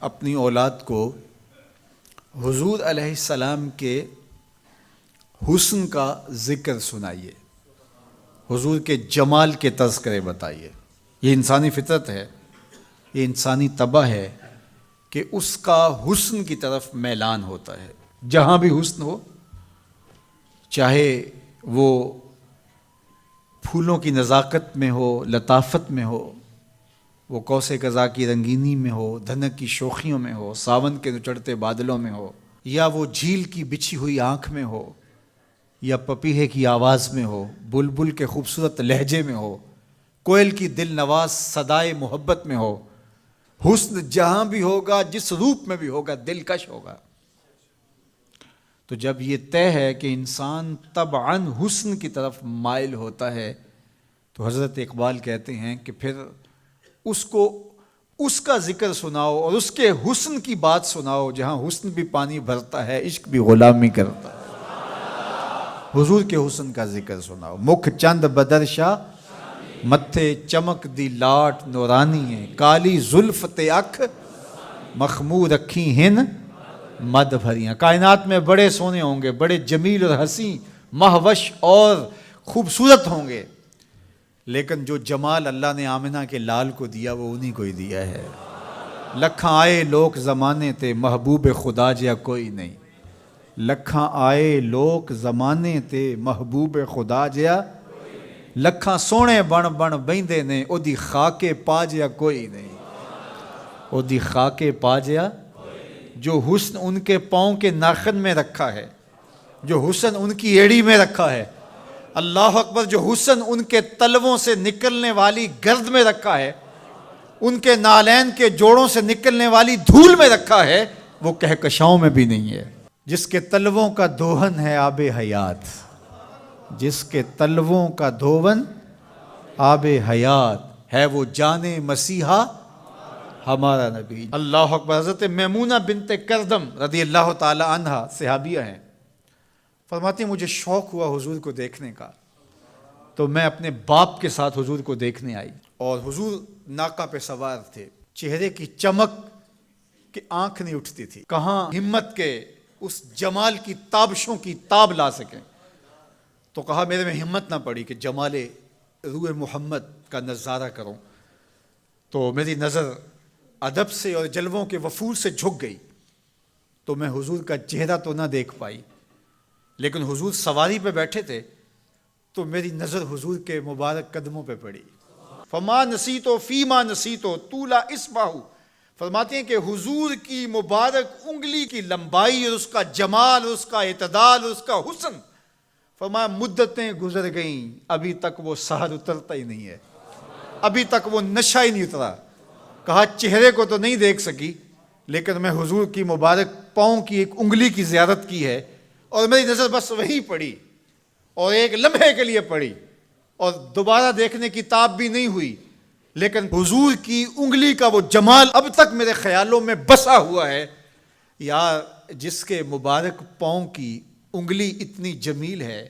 اپنی اولاد کو حضور علیہ السلام کے حسن کا ذکر سنائیے، حضور کے جمال کے تذکرے بتائیے۔ یہ انسانی فطرت ہے، یہ انسانی طبع ہے کہ اس کا حسن کی طرف میلان ہوتا ہے۔ جہاں بھی حسن ہو، چاہے وہ پھولوں کی نزاکت میں ہو، لطافت میں ہو، وہ کوسے قضا کی رنگینی میں ہو، دھنک کی شوخیوں میں ہو، ساون کے چڑھتے بادلوں میں ہو، یا وہ جھیل کی بچھی ہوئی آنکھ میں ہو، یا پپیہے کی آواز میں ہو، بلبل کے خوبصورت لہجے میں ہو، کوئل کی دل نواز صدائے محبت میں ہو، حسن جہاں بھی ہوگا، جس روپ میں بھی ہوگا، دلکش ہوگا۔ تو جب یہ طے ہے کہ انسان طبعاً حسن کی طرف مائل ہوتا ہے، تو حضرت اقبال کہتے ہیں کہ پھر اس کو اس کا ذکر سناؤ اور اس کے حسن کی بات سناؤ، جہاں حسن بھی پانی بھرتا ہے، عشق بھی غلامی کرتا ہے۔ حضور کے حسن کا ذکر سناؤ۔ مکھ چند بدرشا متھے چمک دی لاٹ نورانی ہے، کالی زلف تے اکھ مخمور رکھی ہن مد بھریاں۔ کائنات میں بڑے سونے ہوں گے، بڑے جمیل اور حسین، مہوش اور خوبصورت ہوں گے، لیکن جو جمال اللہ نے آمنہ کے لال کو دیا وہ انہی کو ہی دیا ہے۔ لکھاں آئے لوگ زمانے تے محبوب خدا جیا کوئی نہیں، لکھاں آئے لوگ زمانے تے محبوب خدا جیا، لکھاں سونے بن بن بیندے نے او دی خاکے پا جیا کوئی نہیں، او دی خاکے پا جیا۔ جو حسن ان کے پاؤں کے ناخن میں رکھا ہے، جو حسن ان کی ایڑی میں رکھا ہے، اللہ اکبر، جو حسن ان کے تلووں سے نکلنے والی گرد میں رکھا ہے، ان کے نالین کے جوڑوں سے نکلنے والی دھول میں رکھا ہے، وہ کہکشاؤں میں بھی نہیں ہے۔ جس کے تلووں کا دھون ہے آب حیات، جس کے تلووں کا دھون آب حیات ہے، وہ جان مسیحا ہمارا نبی۔ اللہ اکبر۔ حضرت میمونہ بنت کردم رضی اللہ تعالی عنہ صحابیہ ہیں، فرماتی ہیں مجھے شوق ہوا حضور کو دیکھنے کا، تو میں اپنے باپ کے ساتھ حضور کو دیکھنے آئی، اور حضور ناقہ پہ سوار تھے، چہرے کی چمک کہ آنکھ نہیں اٹھتی تھی، کہاں ہمت کے اس جمال کی تابشوں کی تاب لا سکیں۔ تو کہا میرے میں ہمت نہ پڑی کہ جمال روح محمد کا نظارہ کروں، تو میری نظر ادب سے اور جلووں کے وفور سے جھک گئی، تو میں حضور کا چہرہ تو نہ دیکھ پائی، لیکن حضور سواری پہ بیٹھے تھے تو میری نظر حضور کے مبارک قدموں پہ پڑی۔ فما نسیتو فیما نسیتو طولا اصبعہ، فرماتے ہیں کہ حضور کی مبارک انگلی کی لمبائی اور اس کا جمال اور اس کا اعتدال اور اس کا حسن، فرمایا مدتیں گزر گئیں، ابھی تک وہ سحر اترتا ہی نہیں ہے، ابھی تک وہ نشہ ہی نہیں اترا۔ کہا چہرے کو تو نہیں دیکھ سکی، لیکن میں حضور کی مبارک پاؤں کی ایک انگلی کی زیارت کی ہے، اور میری نظر بس وہیں پڑی، اور ایک لمحے کے لیے پڑی، اور دوبارہ دیکھنے کی تاب بھی نہیں ہوئی، لیکن حضور کی انگلی کا وہ جمال اب تک میرے خیالوں میں بسا ہوا ہے۔ یار جس کے مبارک پاؤں کی انگلی اتنی جمیل ہے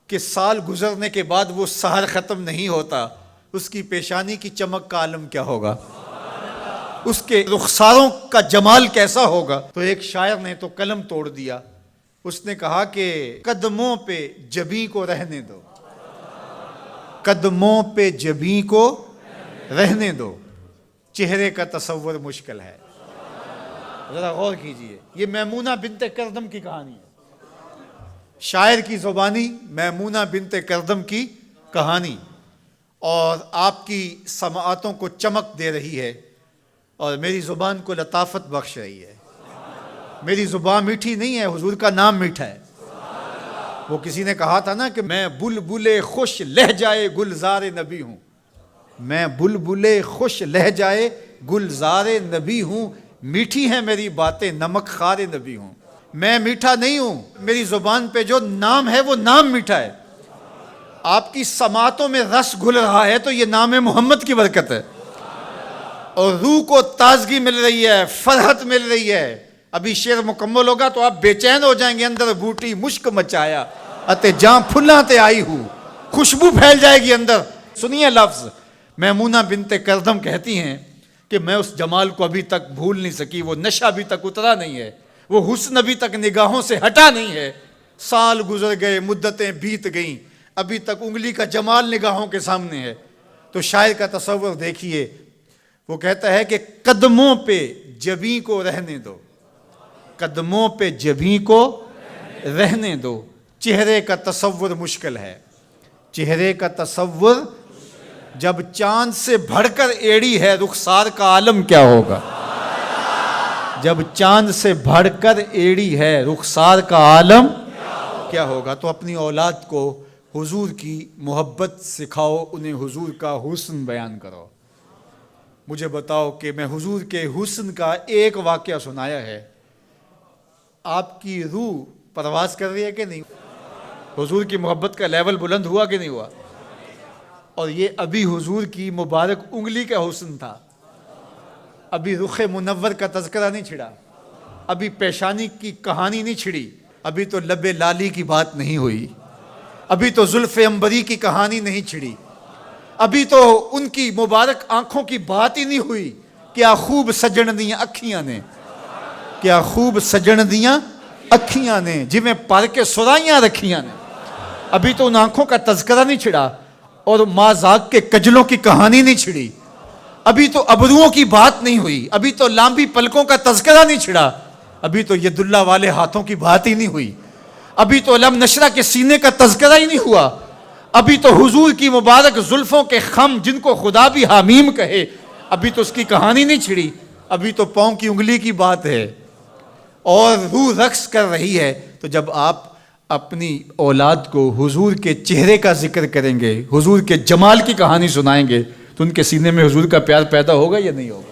کہ سال گزرنے کے بعد وہ سحر ختم نہیں ہوتا، اس کی پیشانی کی چمک کا عالم کیا ہوگا، اس کے رخساروں کا جمال کیسا ہوگا۔ تو ایک شاعر نے تو قلم توڑ دیا، اس نے کہا کہ قدموں پہ جبیں کو رہنے دو، قدموں پہ جبیں کو رہنے دو، چہرے کا تصور مشکل ہے۔ ذرا غور کیجئے، یہ میمونہ بنت کردم کی کہانی ہے، شاعر کی زبانی میمونہ بنت کردم کی کہانی، اور آپ کی سماعتوں کو چمک دے رہی ہے، اور میری زبان کو لطافت بخش رہی ہے۔ میری زبان میٹھی نہیں ہے، حضور کا نام میٹھا ہے۔ وہ کسی نے کہا تھا نا کہ میں بلبل خوش لہجائے گلزار نبی ہوں، میں بلبل خوش لہجائے گلزار نبی ہوں، میٹھی ہیں میری باتیں نمک خار نبی ہوں۔ میں میٹھا نہیں ہوں، میری زبان پہ جو نام ہے وہ نام میٹھا ہے۔ آپ کی سماعتوں میں رس گھل رہا ہے تو یہ نام محمد کی برکت ہے، اور روح کو تازگی مل رہی ہے، فرحت مل رہی ہے۔ ابھی شعر مکمل ہوگا تو آپ بے چین ہو جائیں گے، اندر بوٹی مشک مچایا اتے جاں پھلاں تے آئی ہوں، خوشبو پھیل جائے گی اندر۔ سنیے لفظ، میمونہ بنت کردم کہتی ہیں کہ میں اس جمال کو ابھی تک بھول نہیں سکی، وہ نشہ ابھی تک اترا نہیں ہے، وہ حسن ابھی تک نگاہوں سے ہٹا نہیں ہے، سال گزر گئے، مدتیں بیت گئیں، ابھی تک انگلی کا جمال نگاہوں کے سامنے ہے۔ تو شاعر کا تصور دیکھیے، وہ کہتا ہے کہ قدموں پہ جبیں کو رہنے دو، قدموں پہ جبیں کو رہنے دو، چہرے کا تصور مشکل ہے، چہرے کا تصور جب چاند سے بڑھ کر ایڑی ہے، رخسار کا عالم کیا ہوگا؟ جب چاند سے بڑھ کر ایڑی ہے، رخسار کا عالم کیا ہوگا؟ تو اپنی اولاد کو حضور کی محبت سکھاؤ، انہیں حضور کا حسن بیان کرو۔ مجھے بتاؤ کہ میں حضور کے حسن کا ایک واقعہ سنایا ہے، آپ کی روح پرواز کر رہی ہے کہ نہیں؟ حضور کی محبت کا لیول بلند ہوا کہ نہیں ہوا؟ اور یہ ابھی حضور کی مبارک انگلی کا حسن تھا، ابھی رخ منور کا تذکرہ نہیں چھڑا، ابھی پیشانی کی کہانی نہیں چھڑی، ابھی تو لب لالی کی بات نہیں ہوئی، ابھی تو زلف عنبری کی کہانی نہیں چھڑی، ابھی تو ان کی مبارک آنکھوں کی بات ہی نہیں ہوئی۔ کیا خوب سجن دیاں اکھیاں نے، کیا خوب سجن دیاں اکھیاں نے، جویں پر کے سرائیاں رکھیاں نے، ابھی تو ان آنکھوں کا تذکرہ نہیں چھڑا، اور مازاق کے کجلوں کی کہانی نہیں چھڑی، ابھی تو ابروؤں کی بات نہیں ہوئی، ابھی تو لامبی پلکوں کا تذکرہ نہیں چھڑا، ابھی تو ید اللہ والے ہاتھوں کی بات ہی نہیں ہوئی، ابھی تو علم نشرہ کے سینے کا تذکرہ ہی نہیں ہوا، ابھی تو حضور کی مبارک زلفوں کے خم جن کو خدا بھی حمیم کہے، ابھی تو اس کی کہانی نہیں چھڑی، ابھی تو پاؤں کی انگلی کی بات ہے، اور روح رقص کر رہی ہے۔ تو جب آپ اپنی اولاد کو حضور کے چہرے کا ذکر کریں گے، حضور کے جمال کی کہانی سنائیں گے، تو ان کے سینے میں حضور کا پیار پیدا ہوگا یا نہیں ہوگا؟